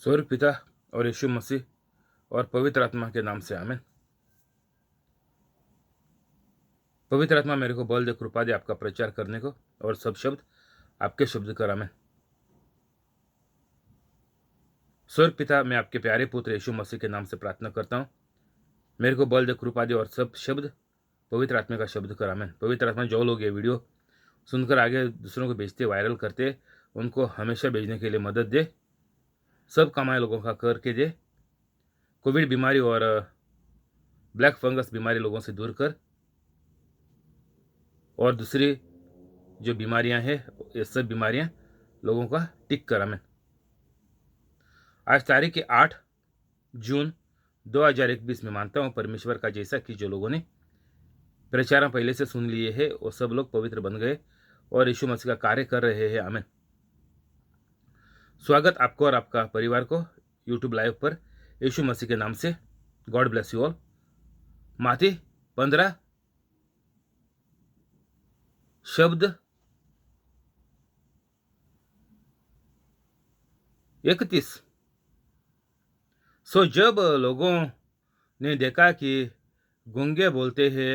स्वर्ग पिता और यीशु मसीह और पवित्र आत्मा के नाम से आमीन। पवित्र आत्मा मेरे को बल दे, कृपा दे आपका प्रचार करने को, और सब शब्द आपके शब्द कर आमीन। स्वर्ग पिता, मैं आपके प्यारे पुत्र यीशु मसीह के नाम से प्रार्थना करता हूँ, मेरे को बल दे, कृपा दे, और सब शब्द पवित्र आत्मा का शब्द कर आमीन। पवित्र आत्मा, जो लोग ये वीडियो सुनकर आगे दूसरों को भेजते, वायरल करते, उनको हमेशा भेजने के लिए मदद दे, सब कमाए लोगों का करके दे, कोविड बीमारी और ब्लैक फंगस बीमारी लोगों से दूर कर, और दूसरी जो बीमारियां हैं ये सब बीमारियां लोगों का टिक कर आमीन। आज तारीख 8 जून 2021 में मानता हूँ परमेश्वर का जैसा कि जो लोगों ने प्रचार पहले से सुन लिए हैं वो सब लोग पवित्र बन गए और यीशु मसीह का कार्य कर रहे हैं। आमीन। स्वागत आपको और आपका परिवार को यूट्यूब लाइव पर यीशु मसीह के नाम से। God bless you all. माती 15 शब्द 31। सो जब लोगों ने देखा कि गूंगे बोलते हैं,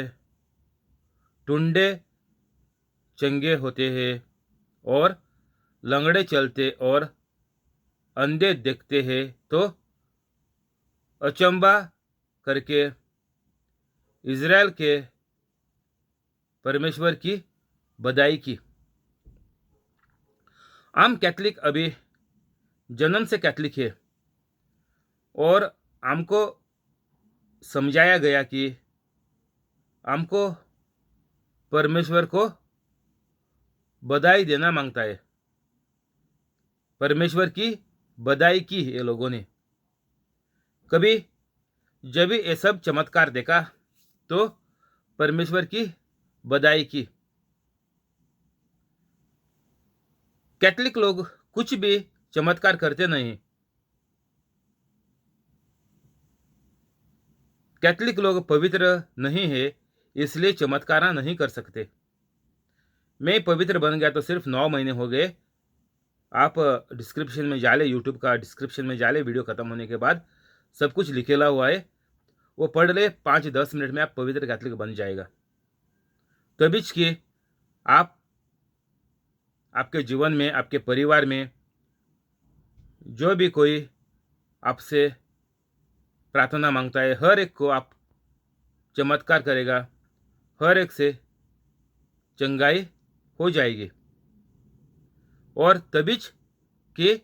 टुंडे चंगे होते हैं और लंगड़े चलते और अंधे देखते हैं, तो अचंबा करके इज़राइल के परमेश्वर की बधाई की। आम कैथलिक अभी जन्म से कैथलिक है और हमको समझाया गया कि हमको परमेश्वर को बधाई देना मांगता है। परमेश्वर की बधाई की ये लोगों ने। कभी जब भी ये सब चमत्कार देखा तो परमेश्वर की बधाई की। कैथलिक लोग कुछ भी चमत्कार करते नहीं। कैथलिक लोग पवित्र नहीं है, इसलिए चमत्कार नहीं कर सकते। मैं पवित्र बन गया तो सिर्फ 9 महीने हो गए। आप डिस्क्रिप्शन में जाले, यूट्यूब का डिस्क्रिप्शन में जाले, वीडियो खत्म होने के बाद सब कुछ लिखेला हुआ है, वो पढ़ ले। 5-10 मिनट में आप पवित्र कैथलिक बन जाएगा। तभी कि आप आपके जीवन में, आपके परिवार में जो भी कोई आपसे प्रार्थना मांगता है, हर एक को आप चमत्कार करेगा, हर एक से चंगाई हो जाएगी, और तभी कि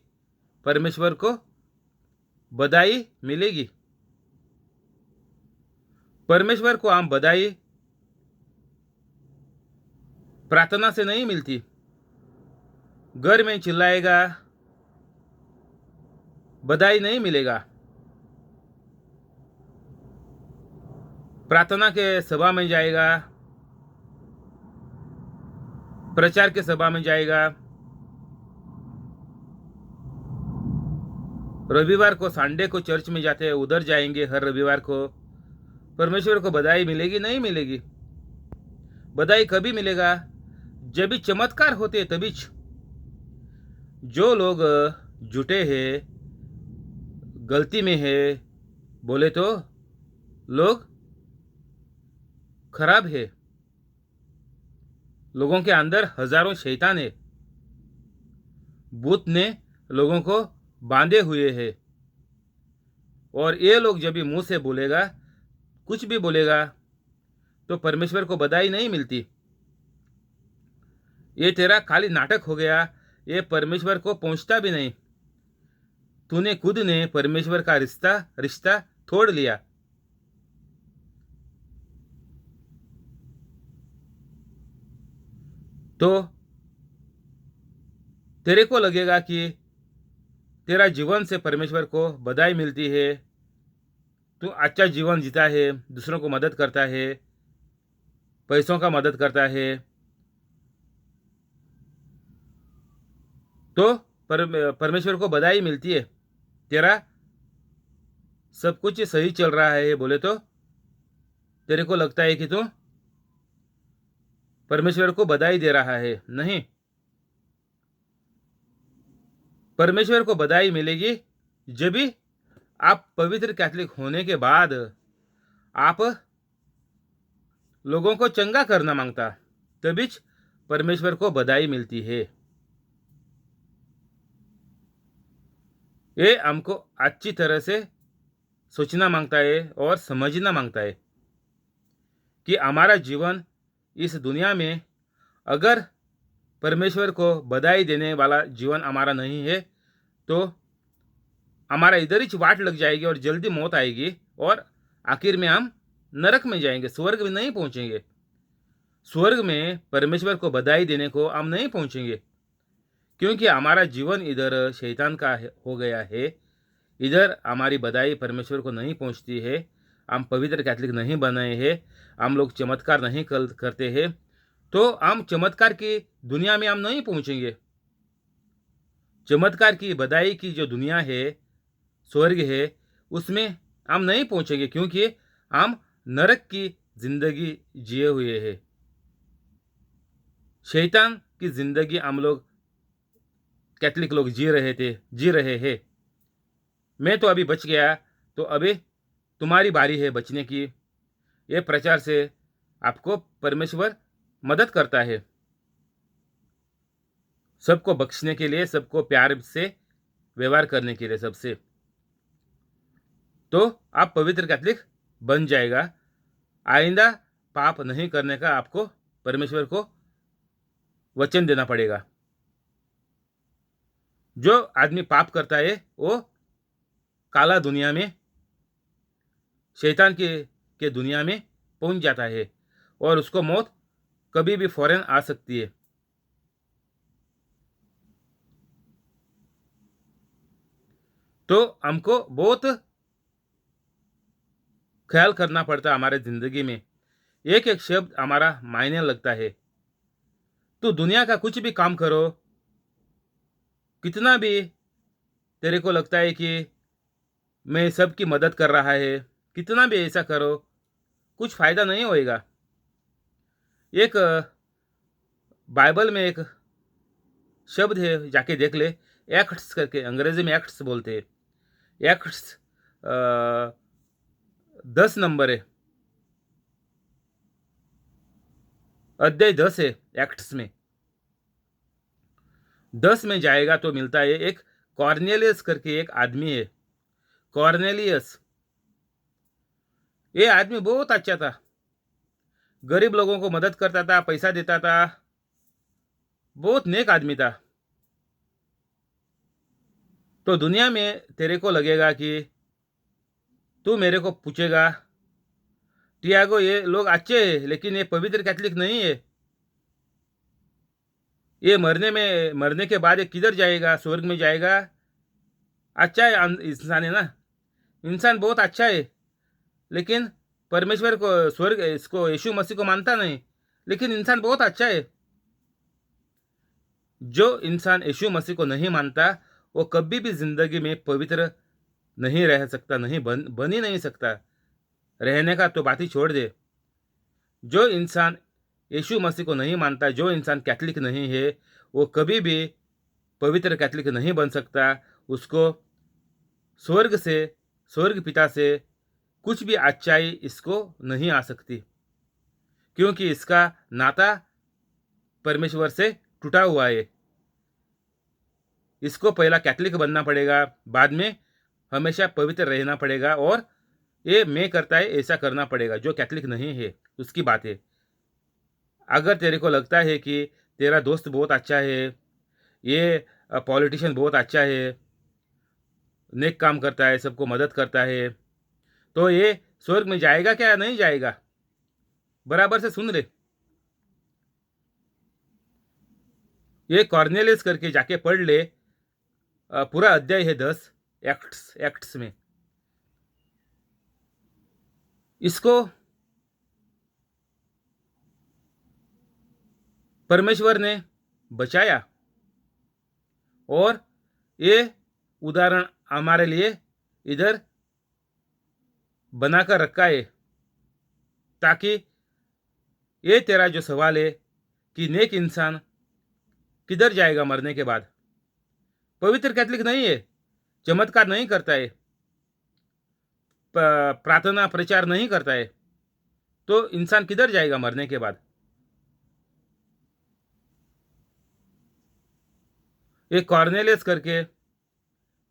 परमेश्वर को बधाई मिलेगी। परमेश्वर को हम बधाई प्रार्थना से नहीं मिलती। घर में चिल्लाएगा, बधाई नहीं मिलेगा। प्रार्थना के सभा में जाएगा, प्रचार के सभा में जाएगा, रविवार को संडे को चर्च में जाते हैं, उधर जाएंगे हर रविवार को। परमेश्वर को बधाई मिलेगी? नहीं मिलेगी। बधाई कभी मिलेगा? जब भी चमत्कार होते तभी। जो लोग झूठे हैं, गलती में है, बोले तो लोग खराब है, लोगों के अंदर हजारों शैतान है, भूत ने लोगों को बांधे हुए हैं, और ये लोग जब भी मुंह से बोलेगा, कुछ भी बोलेगा, तो परमेश्वर को बधाई नहीं मिलती। ये तेरा खाली नाटक हो गया, ये परमेश्वर को पहुंचता भी नहीं। तूने खुद ने परमेश्वर का रिश्ता तोड़ लिया। तो तेरे को लगेगा कि तेरा जीवन से परमेश्वर को बधाई मिलती है, तू अच्छा जीवन जीता है, दूसरों को मदद करता है, पैसों का मदद करता है, तो परमेश्वर को बधाई मिलती है। तेरा सब कुछ सही चल रहा है बोले तो तेरे को लगता है कि तू परमेश्वर को बधाई दे रहा है। नहीं, परमेश्वर को बधाई मिलेगी जब भी आप पवित्र कैथलिक होने के बाद आप लोगों को चंगा करना मांगता, तभी परमेश्वर को बधाई मिलती है। ये हमको अच्छी तरह से सोचना मांगता है और समझना मांगता है कि हमारा जीवन इस दुनिया में अगर परमेश्वर को बधाई देने वाला जीवन हमारा नहीं है तो हमारा इधर ही वाट लग जाएगी और जल्दी मौत आएगी और आखिर में हम नरक में जाएंगे, स्वर्ग में नहीं पहुंचेंगे। स्वर्ग में परमेश्वर को बधाई देने को हम नहीं पहुंचेंगे, क्योंकि हमारा जीवन इधर शैतान का हो गया है। इधर हमारी बधाई परमेश्वर को नहीं पहुंचती है। हम पवित्र कैथलिक नहीं बने हैं, हम लोग चमत्कार नहीं करते हैं, तो हम चमत्कार की दुनिया में हम नहीं पहुंचेंगे। चमत्कार की बधाई की जो दुनिया है, स्वर्ग है, उसमें हम नहीं पहुंचेंगे, क्योंकि हम नरक की जिंदगी जिए हुए हैं। शैतान की जिंदगी हम लोग कैथलिक लोग जी रहे हैं। मैं तो अभी बच गया, तो अभी तुम्हारी बारी है बचने की। ये प्रचार से आपको परमेश्वर मदद करता है, सबको बख्शने के लिए, सबको प्यार से व्यवहार करने के लिए, सबसे। तो आप पवित्र कैथलिक बन जाएगा। आइंदा पाप नहीं करने का आपको परमेश्वर को वचन देना पड़ेगा। जो आदमी पाप करता है वो काला दुनिया में, शैतान के दुनिया में पहुंच जाता है और उसको मौत कभी भी फौरन आ सकती है। तो हमको बहुत ख्याल करना पड़ता है हमारे जिंदगी में। एक एक शब्द हमारा मायने लगता है। तो दुनिया का कुछ भी काम करो, कितना भी तेरे को लगता है कि मैं सबकी मदद कर रहा है, कितना भी ऐसा करो, कुछ फायदा नहीं होएगा। एक बाइबल में एक शब्द है, जाके देख ले, एक्ट्स करके, अंग्रेजी में एक्ट्स बोलते हैं। एक्ट्स 10 नंबर है, अध्याय 10 है। एक्ट्स में 10 में जाएगा तो मिलता है, एक कॉर्नेलियस करके एक आदमी है। कॉर्नेलियस, ये आदमी बहुत अच्छा था, गरीब लोगों को मदद करता था, पैसा देता था, बहुत नेक आदमी था। तो दुनिया में तेरे को लगेगा कि तू मेरे को पूछेगा, टियागो ये लोग अच्छे हैं लेकिन ये पवित्र कैथलिक नहीं है, ये मरने के बाद ये किधर जाएगा, स्वर्ग में जाएगा। अच्छा है इंसान, है ना, इंसान बहुत अच्छा है, लेकिन परमेश्वर को, स्वर्ग, इसको यीशु मसीह को मानता नहीं, लेकिन इंसान बहुत अच्छा है। जो इंसान यीशु मसीह को नहीं मानता वो कभी भी जिंदगी में पवित्र नहीं रह सकता, नहीं बन ही नहीं सकता। रहने का तो बात ही छोड़ दे। जो इंसान यीशु मसीह को नहीं मानता, जो इंसान कैथलिक नहीं है, वो कभी भी पवित्र कैथलिक नहीं बन सकता। उसको स्वर्ग से, स्वर्ग पिता से कुछ भी अच्छाई इसको नहीं आ सकती, क्योंकि इसका नाता परमेश्वर से टूटा हुआ है। इसको पहला कैथलिक बनना पड़ेगा, बाद में हमेशा पवित्र रहना पड़ेगा, और ये मैं करता है ऐसा करना पड़ेगा। जो कैथलिक नहीं है उसकी बात है। अगर तेरे को लगता है कि तेरा दोस्त बहुत अच्छा है, ये पॉलिटिशियन बहुत अच्छा है, नेक काम करता है, सबको मदद करता है, तो ये स्वर्ग में जाएगा क्या, नहीं जाएगा? बराबर से सुन ले। ये कॉर्नेलियस करके जाके पढ़ ले, पूरा अध्याय है 10 एक्ट्स में। इसको परमेश्वर ने बचाया और ये उदाहरण हमारे लिए इधर बनाकर रखा है, ताकि ये तेरा जो सवाल है कि नेक इंसान किधर जाएगा मरने के बाद, पवित्र कैथलिक नहीं है, चमत्कार नहीं करता है, प्रार्थना प्रचार नहीं करता है, तो इंसान किधर जाएगा मरने के बाद? एक कॉर्नेलियस करके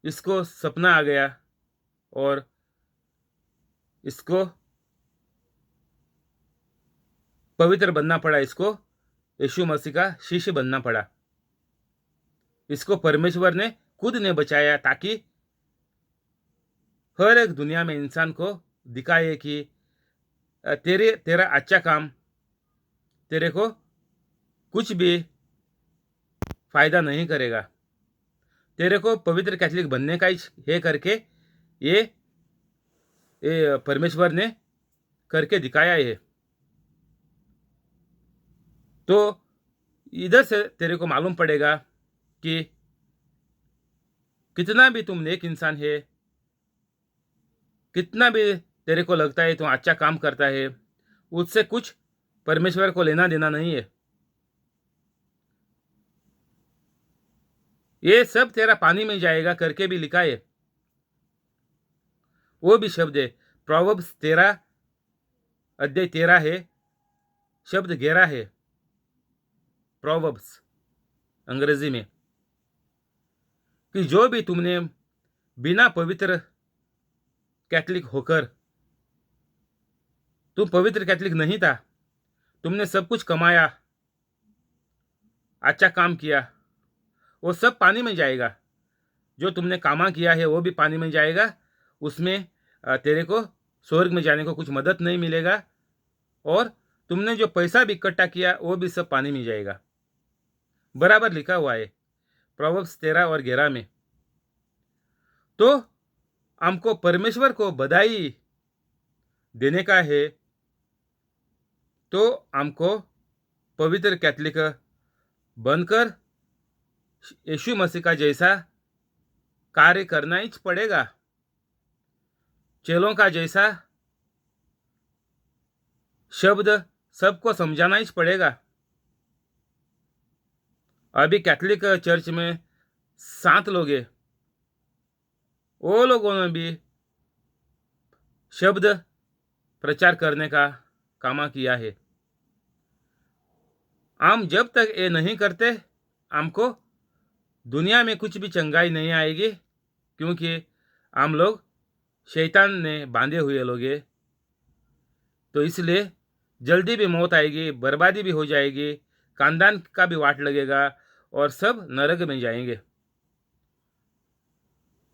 इसको सपना आ गया और इसको पवित्र बनना पड़ा, इसको यीशु मसीह का शिष्य बनना पड़ा। इसको परमेश्वर ने खुद ने बचाया ताकि हर एक दुनिया में इंसान को दिखाए कि तेरा अच्छा काम तेरे को कुछ भी फायदा नहीं करेगा, तेरे को पवित्र कैथलिक बनने का ही है करके ये परमेश्वर ने करके दिखाया है। तो इधर से तेरे को मालूम पड़ेगा कि कितना भी तुम नेक इंसान है, कितना भी तेरे को लगता है तुम अच्छा काम करता है, उससे कुछ परमेश्वर को लेना देना नहीं है। ये सब तेरा पानी में जाएगा करके भी लिखा है। वो भी शब्द है, प्रोवर्ब्स 13 अध्याय 13 है, शब्द 11 है प्रोवर्ब्स अंग्रेजी में, कि जो भी तुमने बिना पवित्र कैथलिक होकर, तुम पवित्र कैथलिक नहीं था, तुमने सब कुछ कमाया, अच्छा काम किया, वो सब पानी में जाएगा। जो तुमने कामा किया है वो भी पानी में जाएगा, उसमें तेरे को स्वर्ग में जाने को कुछ मदद नहीं मिलेगा, और तुमने जो पैसा भी इकट्ठा किया वो भी सब पानी में जाएगा। बराबर लिखा हुआ है प्रोवर्ब्स 13 और 11 में। तो हमको परमेश्वर को बधाई देने का है, तो हमको पवित्र कैथलिक बनकर यीशु मसीह का जैसा कार्य करना ही पड़ेगा, चेलों का जैसा शब्द सबको समझाना ही पड़ेगा। अभी कैथलिक चर्च में 7 लोग हैं, वो लोगों ने भी शब्द प्रचार करने का काम किया है। हम जब तक ये नहीं करते, हमको दुनिया में कुछ भी चंगाई नहीं आएगी, क्योंकि हम लोग शैतान ने बांधे हुए लोग हैं। तो इसलिए जल्दी भी मौत आएगी, बर्बादी भी हो जाएगी, खानदान का भी वाट लगेगा और सब नरक में जाएंगे।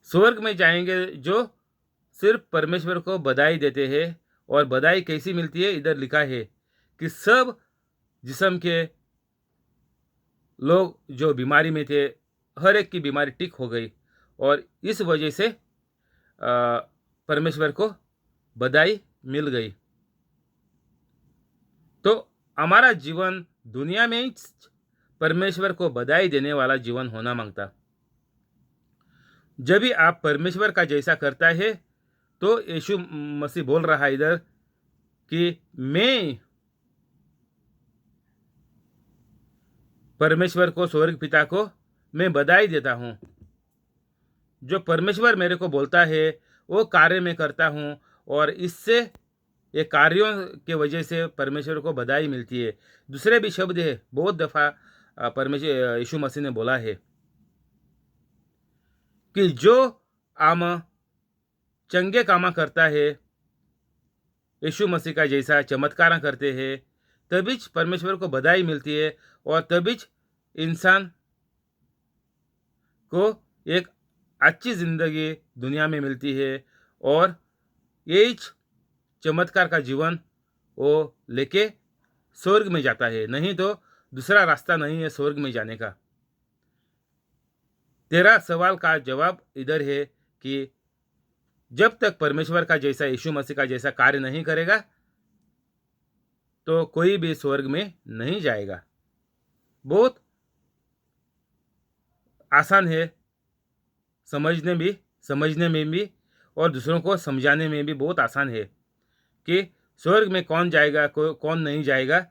स्वर्ग में जाएंगे जो सिर्फ परमेश्वर को बधाई देते हैं। और बधाई कैसी मिलती है? इधर लिखा है कि सब जिस्म के लोग जो बीमारी में थे, हर एक की बीमारी ठीक हो गई, और इस वजह से परमेश्वर को बधाई मिल गई। तो हमारा जीवन दुनिया में ही परमेश्वर को बधाई देने वाला जीवन होना मांगता। जब भी आप परमेश्वर का जैसा करता है, तो यीशु मसीह बोल रहा है इधर कि मैं परमेश्वर को, स्वर्ग पिता को मैं बधाई देता हूँ। जो परमेश्वर मेरे को बोलता है वो कार्य मैं करता हूँ, और इससे ये कार्यों के वजह से परमेश्वर को बधाई मिलती है। दूसरे भी शब्द है, बहुत दफ़ा परमेश्वर यीशु मसीह ने बोला है कि जो हम चंगे कामा करता है, यीशु मसीह का जैसा चमत्कार करते हैं, तभी परमेश्वर को बधाई मिलती है, और तभी इंसान को एक अच्छी ज़िंदगी दुनिया में मिलती है, और यही चमत्कार का जीवन वो लेके स्वर्ग में जाता है। नहीं तो दूसरा रास्ता नहीं है स्वर्ग में जाने का। तेरा सवाल का जवाब इधर है कि जब तक परमेश्वर का जैसा, यीशु मसीह का जैसा कार्य नहीं करेगा, तो कोई भी स्वर्ग में नहीं जाएगा। बहुत आसान है समझने में भी और दूसरों को समझाने में भी बहुत आसान है कि स्वर्ग में कौन जाएगा, कौन नहीं जाएगा।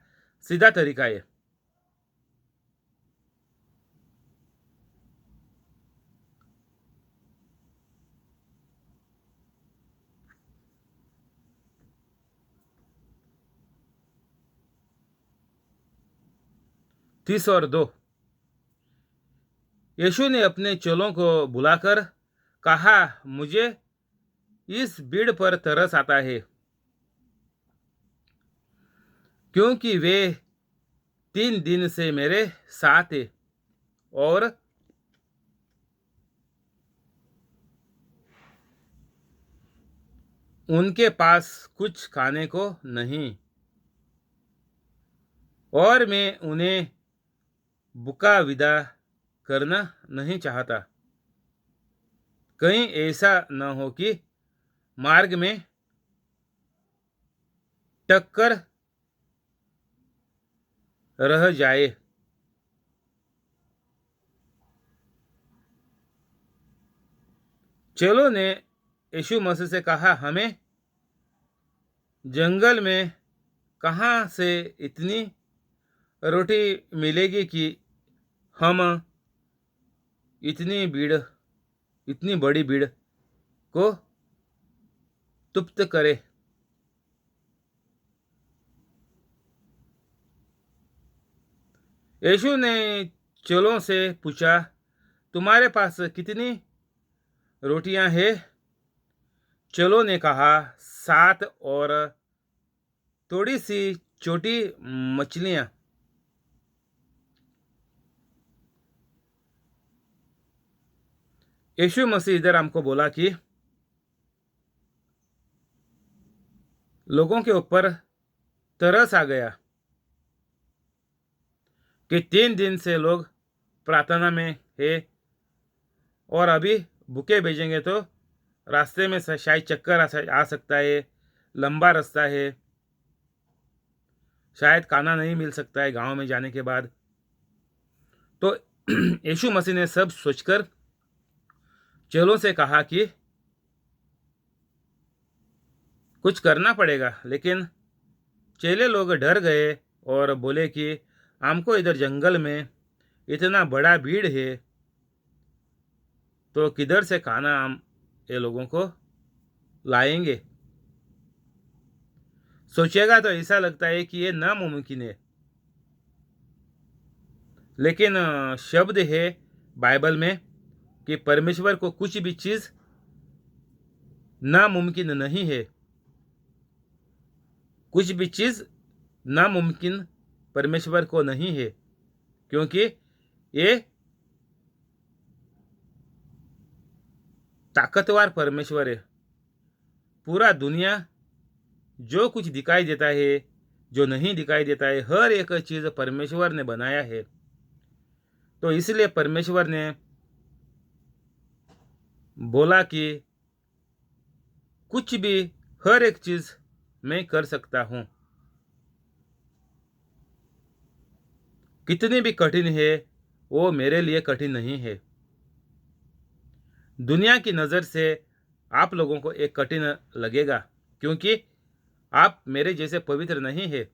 सीधा तरीका है। 30 और 2। यीशु ने अपने चेलों को बुलाकर कहा, मुझे इस भीड़ पर तरस आता है, क्योंकि वे 3 दिन से मेरे साथ हैं और उनके पास कुछ खाने को नहीं, और मैं उन्हें भूखा विदा करना नहीं चाहता। कहीं ऐसा न हो कि मार्ग में टक्कर रह जाए। चेलों ने यीशु मसीह से कहा, हमें जंगल में कहाँ से इतनी रोटी मिलेगी कि हम इतनी बड़ी भीड़ को तृप्त करें। यीशु ने चेलों से पूछा, तुम्हारे पास कितनी रोटियां हैं? चेलों ने कहा, 7 और थोड़ी सी छोटी मछलियां। यीशु मसीह इधर हमको बोला कि लोगों के ऊपर तरस आ गया कि 3 दिन से लोग प्रार्थना में है और अभी भूखे भेजेंगे तो रास्ते में शायद चक्कर आ सकता है, लंबा रास्ता है, शायद खाना नहीं मिल सकता है गांव में जाने के बाद। तो यीशु मसीह ने सब सोचकर चेलों से कहा कि कुछ करना पड़ेगा, लेकिन चेले लोग डर गए और बोले कि हमको इधर जंगल में इतना बड़ा भीड़ है, तो किधर से खाना हम ये लोगों को लाएंगे। सोचेगा तो ऐसा लगता है कि ये नामुमकिन है, लेकिन शब्द है बाइबल में कि परमेश्वर को कुछ भी चीज़ नामुमकिन नहीं है। कुछ भी चीज़ नामुमकिन परमेश्वर को नहीं है, क्योंकि ये ताकतवर परमेश्वर है। पूरा दुनिया जो कुछ दिखाई देता है, जो नहीं दिखाई देता है, हर एक चीज़ परमेश्वर ने बनाया है। तो इसलिए परमेश्वर ने बोला कि कुछ भी, हर एक चीज़ मैं कर सकता हूँ। कितनी भी कठिन है वो मेरे लिए कठिन नहीं है। दुनिया की नज़र से आप लोगों को एक कठिन लगेगा, क्योंकि आप मेरे जैसे पवित्र नहीं है।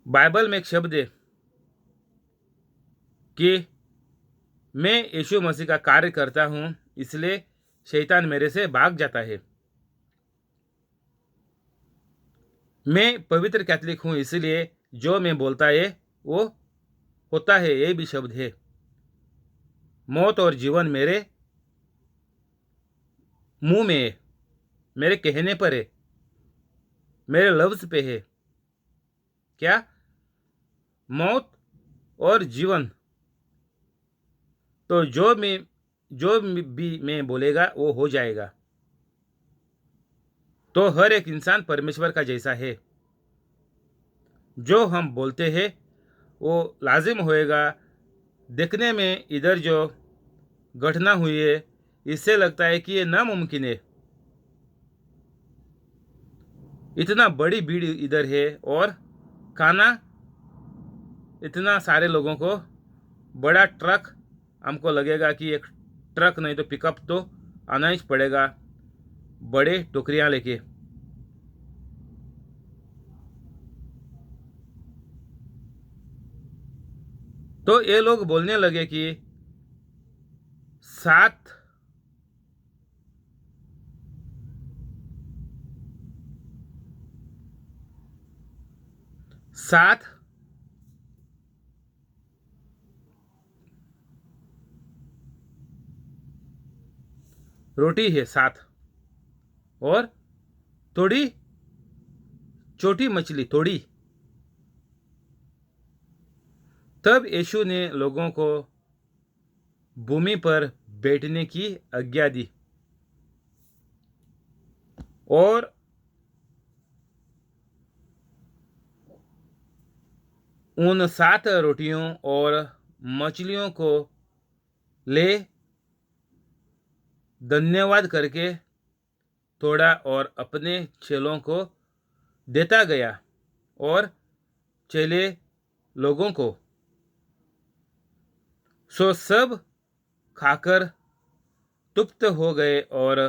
बाइबल में एक शब्द है कि मैं यीशु मसीह का कार्य करता हूँ, इसलिए शैतान मेरे से भाग जाता है। मैं पवित्र कैथोलिक हूँ, इसलिए जो मैं बोलता है वो होता है। ये भी शब्द है, मौत और जीवन मेरे मुंह में है, मेरे कहने पर है, मेरे लफ्ज पे है। क्या? मौत और जीवन। तो जो भी मैं बोलेगा वो हो जाएगा। तो हर एक इंसान परमेश्वर का जैसा है। जो हम बोलते हैं वो लाजिम होएगा। देखने में इधर जो घटना हुई है, इससे लगता है कि ये नामुमकिन है। इतना बड़ी भीड़ इधर है और खाना इतना सारे लोगों को, बड़ा ट्रक, हमको लगेगा कि एक ट्रक नहीं तो पिकअप तो आना ही पड़ेगा, बड़े टोकरियां लेके। तो ये लोग बोलने लगे कि 7 7 रोटी है, 7, और थोड़ी छोटी मछली थोड़ी। तब यीशु ने लोगों को भूमि पर बैठने की आज्ञा दी और उन 7 रोटियों और मछलियों को ले धन्यवाद करके तोड़ा और अपने चेलों को देता गया, और चेले लोगों को। सो सब खाकर तृप्त हो गए और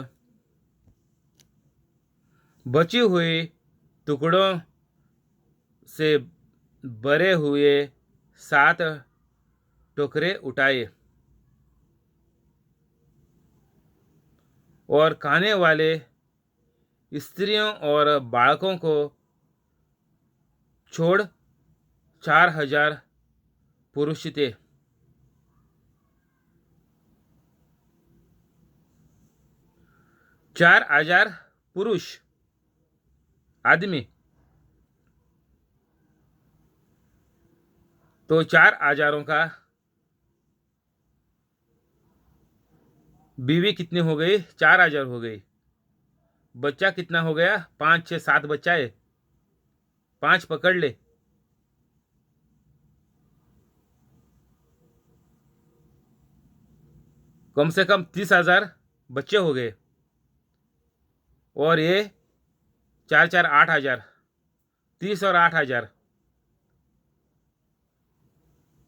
बची हुई टुकड़ों से भरे हुए 7 टोकरे उठाए, और खाने वाले स्त्रियों और बालकों को छोड़ 4,000 पुरुष थे। 4,000 पुरुष आदमी, तो 4,000 का बीवी कितनी हो गई? 4,000 हो गई। बच्चा कितना हो गया? 5, 6, 7 बच्चा है, 5 पकड़ ले। कम से कम 30,000 बच्चे हो गए, और ये 4, 4, 8,000, 30 और 8,000,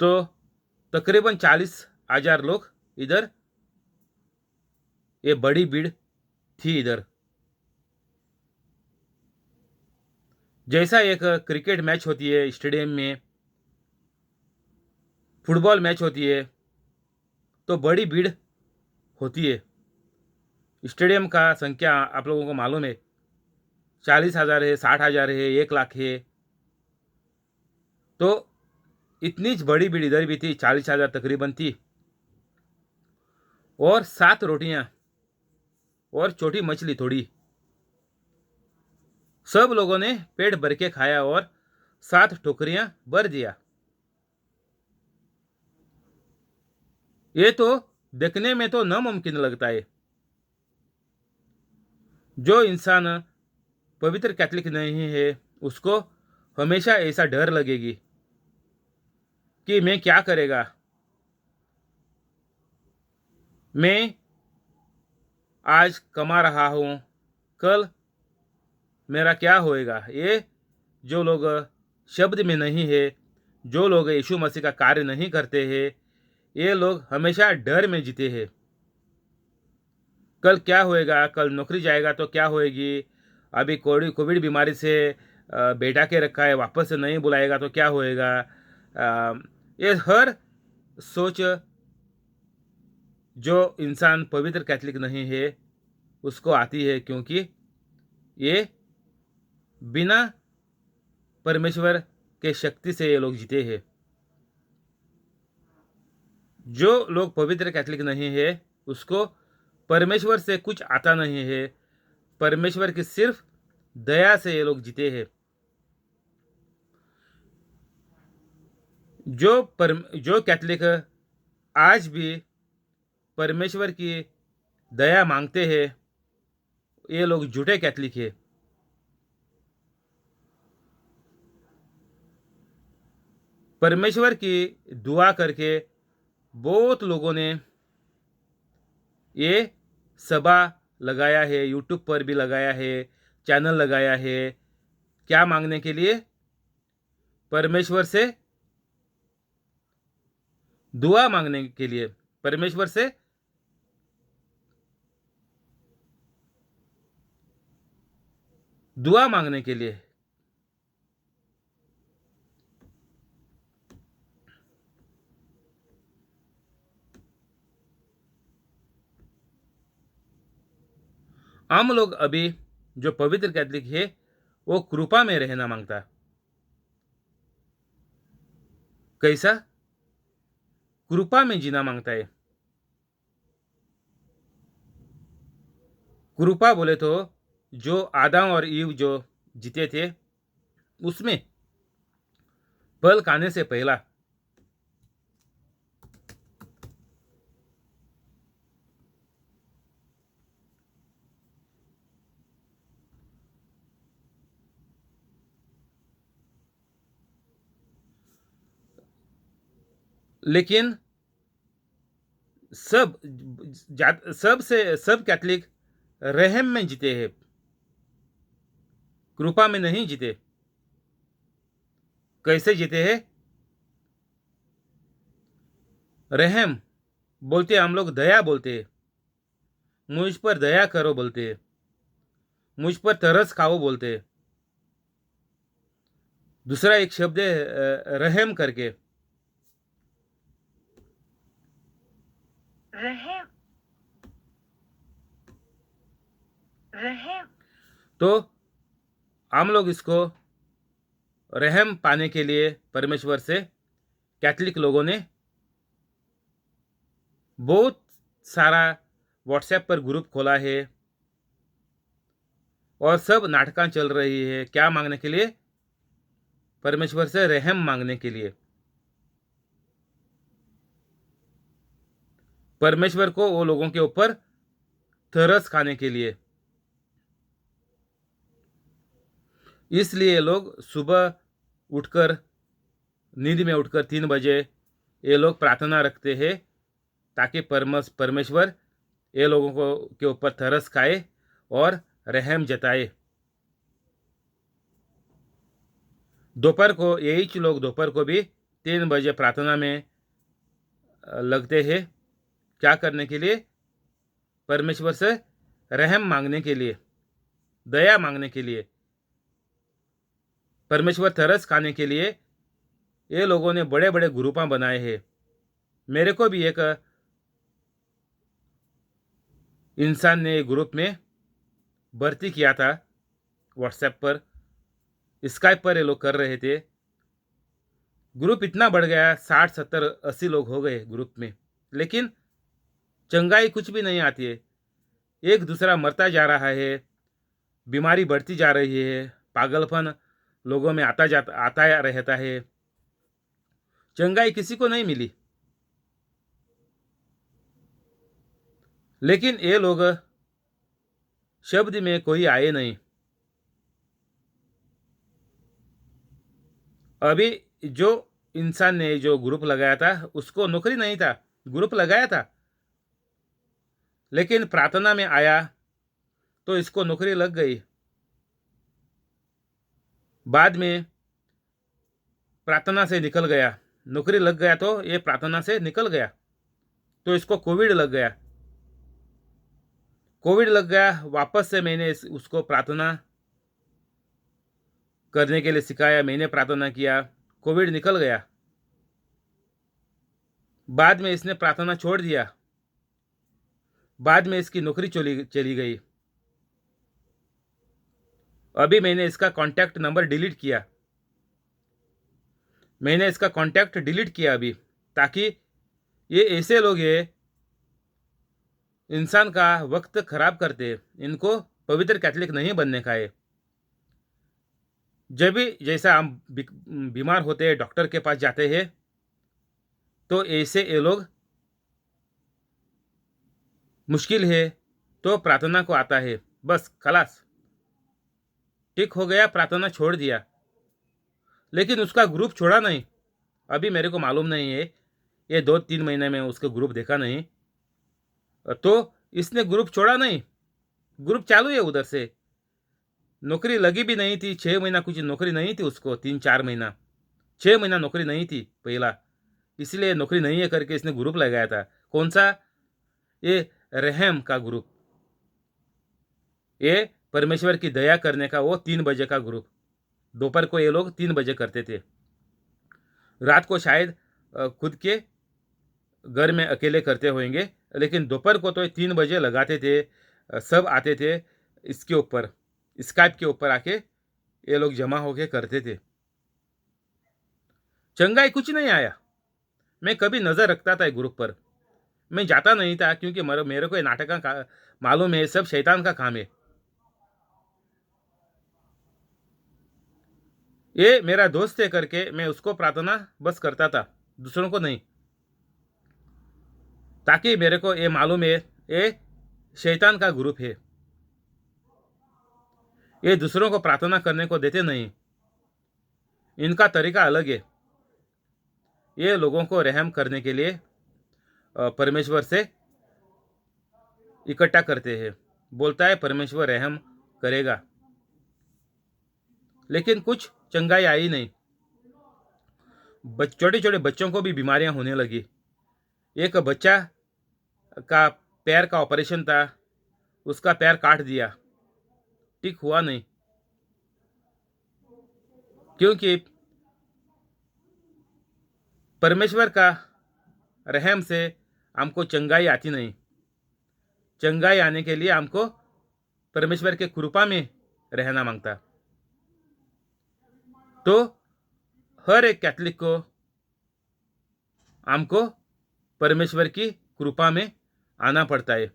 तो तकरीबन 40,000 लोग इधर, ये बड़ी भीड़ थी इधर। जैसा एक क्रिकेट मैच होती है स्टेडियम में, फुटबॉल मैच होती है, तो बड़ी भीड़ होती है। स्टेडियम का संख्या आप लोगों को मालूम है, 40,000 है, 60,000 है, 1,00,000 है। तो इतनी बड़ी भीड़ इधर भी थी, 40,000 तकरीबन थी, और 7 रोटियां और छोटी मछली थोड़ी। सब लोगों ने पेट भर के खाया और 7 टोकरियां भर दिया। ये तो देखने में तो नामुमकिन लगता है। जो इंसान पवित्र कैथलिक नहीं है, उसको हमेशा ऐसा डर लगेगी कि मैं क्या करेगा, मैं आज कमा रहा हूँ, कल मेरा क्या होएगा। ये जो लोग शब्द में नहीं है, जो लोग यीशु मसीह का कार्य नहीं करते हैं, ये लोग हमेशा डर में जीते हैं। कल क्या होएगा, कल नौकरी जाएगा तो क्या होएगी, अभी कोविड बीमारी से बैठा के रखा है, वापस से नहीं बुलाएगा तो क्या होएगा। ये हर सोच जो इंसान पवित्र कैथलिक नहीं है उसको आती है, क्योंकि ये बिना परमेश्वर के शक्ति से ये लोग जीते हैं। जो लोग पवित्र कैथलिक नहीं है उसको परमेश्वर से कुछ आता नहीं है, परमेश्वर की सिर्फ दया से ये लोग जीते हैं। जो कैथलिक आज भी परमेश्वर की दया मांगते हैं, ये लोग झूठे कैथलिक है। परमेश्वर की दुआ करके बहुत लोगों ने ये सभा लगाया है, यूट्यूब पर भी लगाया है, चैनल लगाया है। क्या मांगने के लिए? परमेश्वर से दुआ मांगने के लिए, परमेश्वर से दुआ मांगने के लिए। हम लोग अभी जो पवित्र कैथलिक है वो कृपा में रहना मांगता, कैसा? कृपा में जीना मांगता है। कृपा बोले तो जो आदम और ईव जो जीते थे उसमें फल खाने से पहला। लेकिन सब कैथलिक रहम में जीते हैं, कृपा में नहीं जीते। कैसे जीते हैं? रहम बोलते हम लोग, दया बोलते हैं, मुझ पर दया करो बोलते हैं, मुझ पर तरस खाओ बोलते हैं। दूसरा एक शब्द है रहम करके। रहम रहम तो हम लोग इसको रहम पाने के लिए परमेश्वर से कैथलिक लोगों ने बहुत सारा व्हाट्सएप पर ग्रुप खोला है और सब नाटकां चल रही है। क्या मांगने के लिए? परमेश्वर से रहम मांगने के लिए। परमेश्वर को वो लोगों के ऊपर तरस खाने के लिए। इसलिए लोग सुबह उठकर, नींद में उठकर 3 बजे ये लोग प्रार्थना रखते हैं ताकि परमेश्वर ये लोगों को के ऊपर तरस खाए और रहम जताए। दोपहर को यही लोग दोपहर को भी 3 बजे प्रार्थना में लगते हैं। क्या करने के लिए? परमेश्वर से रहम मांगने के लिए, दया मांगने के लिए, परमेश्वर तरस खाने के लिए। ये लोगों ने बड़े बड़े ग्रुपां बनाए हैं। मेरे को भी एक इंसान ने ग्रुप में भर्ती किया था, व्हाट्सएप पर, स्काइप पर ये लोग कर रहे थे। ग्रुप इतना बढ़ गया, 60 70 80 लोग हो गए ग्रुप में, लेकिन चंगाई कुछ भी नहीं आती है। एक दूसरा मरता जा रहा है, बीमारी बढ़ती जा रही है, पागलपन लोगों में आता रहता है। चंगाई किसी को नहीं मिली। लेकिन ये लोग शब्द में कोई आए नहीं। अभी जो इंसान ने जो ग्रुप लगाया था उसको नौकरी नहीं था, ग्रुप लगाया था, लेकिन प्रार्थना में आया तो इसको नौकरी लग गई। बाद में प्रार्थना से निकल गया, नौकरी लग गया तो ये प्रार्थना से निकल गया, तो इसको कोविड लग गया। कोविड लग गया, वापस से मैंने उसको प्रार्थना करने के लिए सिखाया, मैंने प्रार्थना किया, कोविड निकल गया। बाद में इसने प्रार्थना छोड़ दिया, बाद में इसकी नौकरी चली गई। अभी मैंने इसका कांटेक्ट नंबर डिलीट किया, मैंने इसका कांटेक्ट डिलीट किया अभी, ताकि ये ऐसे लोग हैं इंसान का वक्त खराब करते, इनको पवित्र कैथलिक नहीं बनने का है। जब भी जैसा हम बीमार होते हैं, डॉक्टर के पास जाते हैं, तो ऐसे ये लोग मुश्किल है तो प्रार्थना को आता है, बस खलास, ठीक हो गया, प्रार्थना छोड़ दिया। लेकिन उसका ग्रुप छोड़ा नहीं। अभी मेरे को मालूम नहीं है, ये 2 3 महीने में उसका ग्रुप देखा नहीं, तो इसने ग्रुप छोड़ा नहीं, ग्रुप चालू है उधर से। नौकरी लगी भी नहीं थी, 6 महीना कुछ नौकरी नहीं थी उसको, 3 4 महीना, 6 महीना नौकरी नहीं थी पहला, इसलिए नौकरी नहीं है करके इसने ग्रुप लगाया था। कौन सा? ये रहम का ग्रुप, ये परमेश्वर की दया करने का वो 3 बजे का ग्रुप। दोपहर को ये लोग 3 बजे करते थे, रात को शायद खुद के घर में अकेले करते होंगे, लेकिन दोपहर को तो 3 बजे लगाते थे। सब आते थे इसके ऊपर, स्काइप के ऊपर आके ये लोग जमा होके करते थे। चंगाई कुछ नहीं आया। मैं कभी नज़र रखता था ग्रुप पर, मैं जाता नहीं था क्योंकि मेरे को ये नाटक का मालूम है, सब शैतान का काम है। ये मेरा दोस्त है करके मैं उसको प्रार्थना बस करता था, दूसरों को नहीं, ताकि मेरे को ये मालूम है ये शैतान का ग्रुप है, ये दूसरों को प्रार्थना करने को देते नहीं, इनका तरीका अलग है। ये लोगों को रहम करने के लिए परमेश्वर से इकट्ठा करते हैं, बोलता है परमेश्वर रहम करेगा, लेकिन कुछ चंगाई आई नहीं। छोटे छोटे बच्चों को भी बीमारियां होने लगी। एक बच्चा का पैर का ऑपरेशन था, उसका पैर काट दिया, ठीक हुआ नहीं, क्योंकि परमेश्वर का रहम से हमको चंगाई आती नहीं। चंगाई आने के लिए हमको परमेश्वर के कृपा में रहना मांगता। तो हर एक कैथलिक को हमको परमेश्वर की कृपा में आना पड़ता है,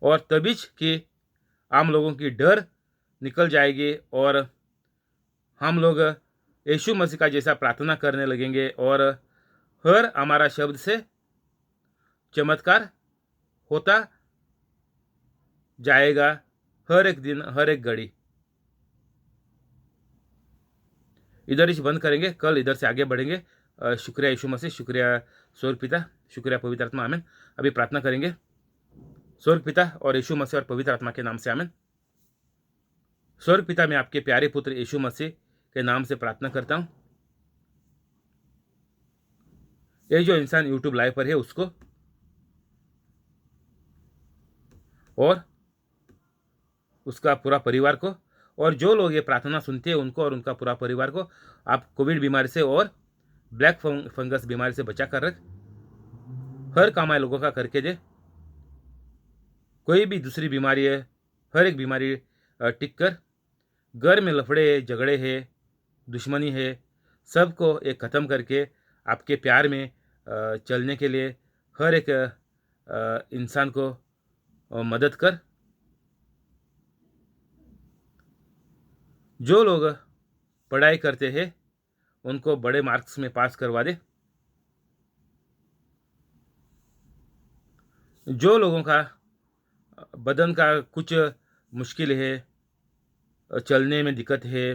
और तभी कि हम लोगों की डर निकल जाएगी और हम लोग यीशु मसीह का जैसा प्रार्थना करने लगेंगे, और हर हमारा शब्द से चमत्कार होता जाएगा, हर एक दिन, हर एक घड़ी। इधर ही बंद करेंगे, कल इधर से आगे बढ़ेंगे। शुक्रिया यीशु मसीह, शुक्रिया स्वर्ग पिता, शुक्रिया पवित्र आत्मा, आमीन। अभी प्रार्थना करेंगे। स्वर्ग पिता और यीशु मसीह और पवित्र आत्मा के नाम से, आमीन। स्वर्ग पिता, मैं आपके प्यारे पुत्र यीशु मसीह के नाम से प्रार्थना करता हूँ। ये जो इंसान यूट्यूब लाइव पर है उसको और उसका पूरा परिवार को, और जो लोग ये प्रार्थना सुनते हैं उनको और उनका पूरा परिवार को आप कोविड बीमारी से और ब्लैक फंगस बीमारी से बचा कर रख, हर काम लोगों का करके दे। कोई भी दूसरी बीमारी है, हर एक बीमारी टिक कर, घर में लफड़े झगड़े है, दुश्मनी है, सबको एक ख़त्म करके आपके प्यार में चलने के लिए हर एक इंसान को मदद कर। जो लोग पढ़ाई करते हैं उनको बड़े मार्क्स में पास करवा दे। जो लोगों का बदन का कुछ मुश्किल है, चलने में दिक्कत है,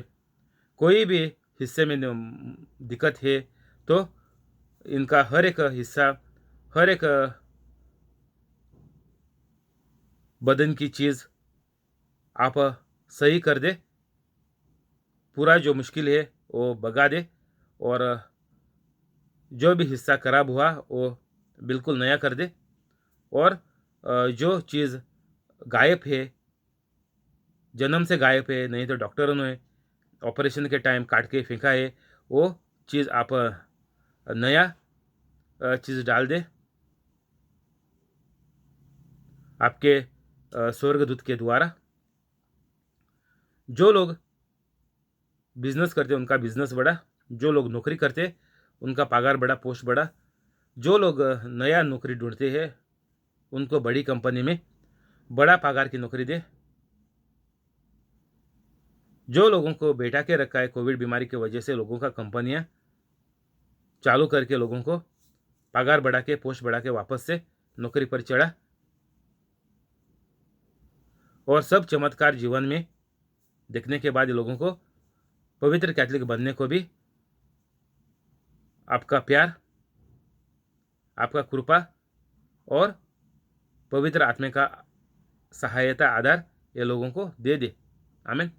कोई भी हिस्से में दिक्कत है, तो इनका हर एक हिस्सा, हर एक बदन की चीज़ आप सही कर दे, पूरा जो मुश्किल है वो भगा दे, और जो भी हिस्सा खराब हुआ वो बिल्कुल नया कर दे, और जो चीज़ गायब है, जन्म से गायब है, नहीं तो डॉक्टरों ने ऑपरेशन के टाइम काट के फेंका है, वो चीज़ आप नया चीज़ डाल दे आपके स्वर्गदूत के द्वारा। जो लोग बिजनेस करते उनका बिजनेस बढ़ा, जो लोग नौकरी करते उनका पगार बढ़ा, पोस्ट बढ़ा, जो लोग नया नौकरी ढूंढते हैं उनको बड़ी कंपनी में बड़ा पगार की नौकरी दे। जो लोगों को बैठा के रखा है कोविड बीमारी की वजह से, लोगों का कंपनियां चालू करके लोगों को पगार बढ़ा के, पोस्ट बढ़ा के वापस से नौकरी पर चढ़ा, और सब चमत्कार जीवन में देखने के बाद लोगों को पवित्र कैथलिक बनने को भी आपका प्यार, आपका कृपा और पवित्र आत्मा का सहायता, आधार ये लोगों को दे दे। आमीन।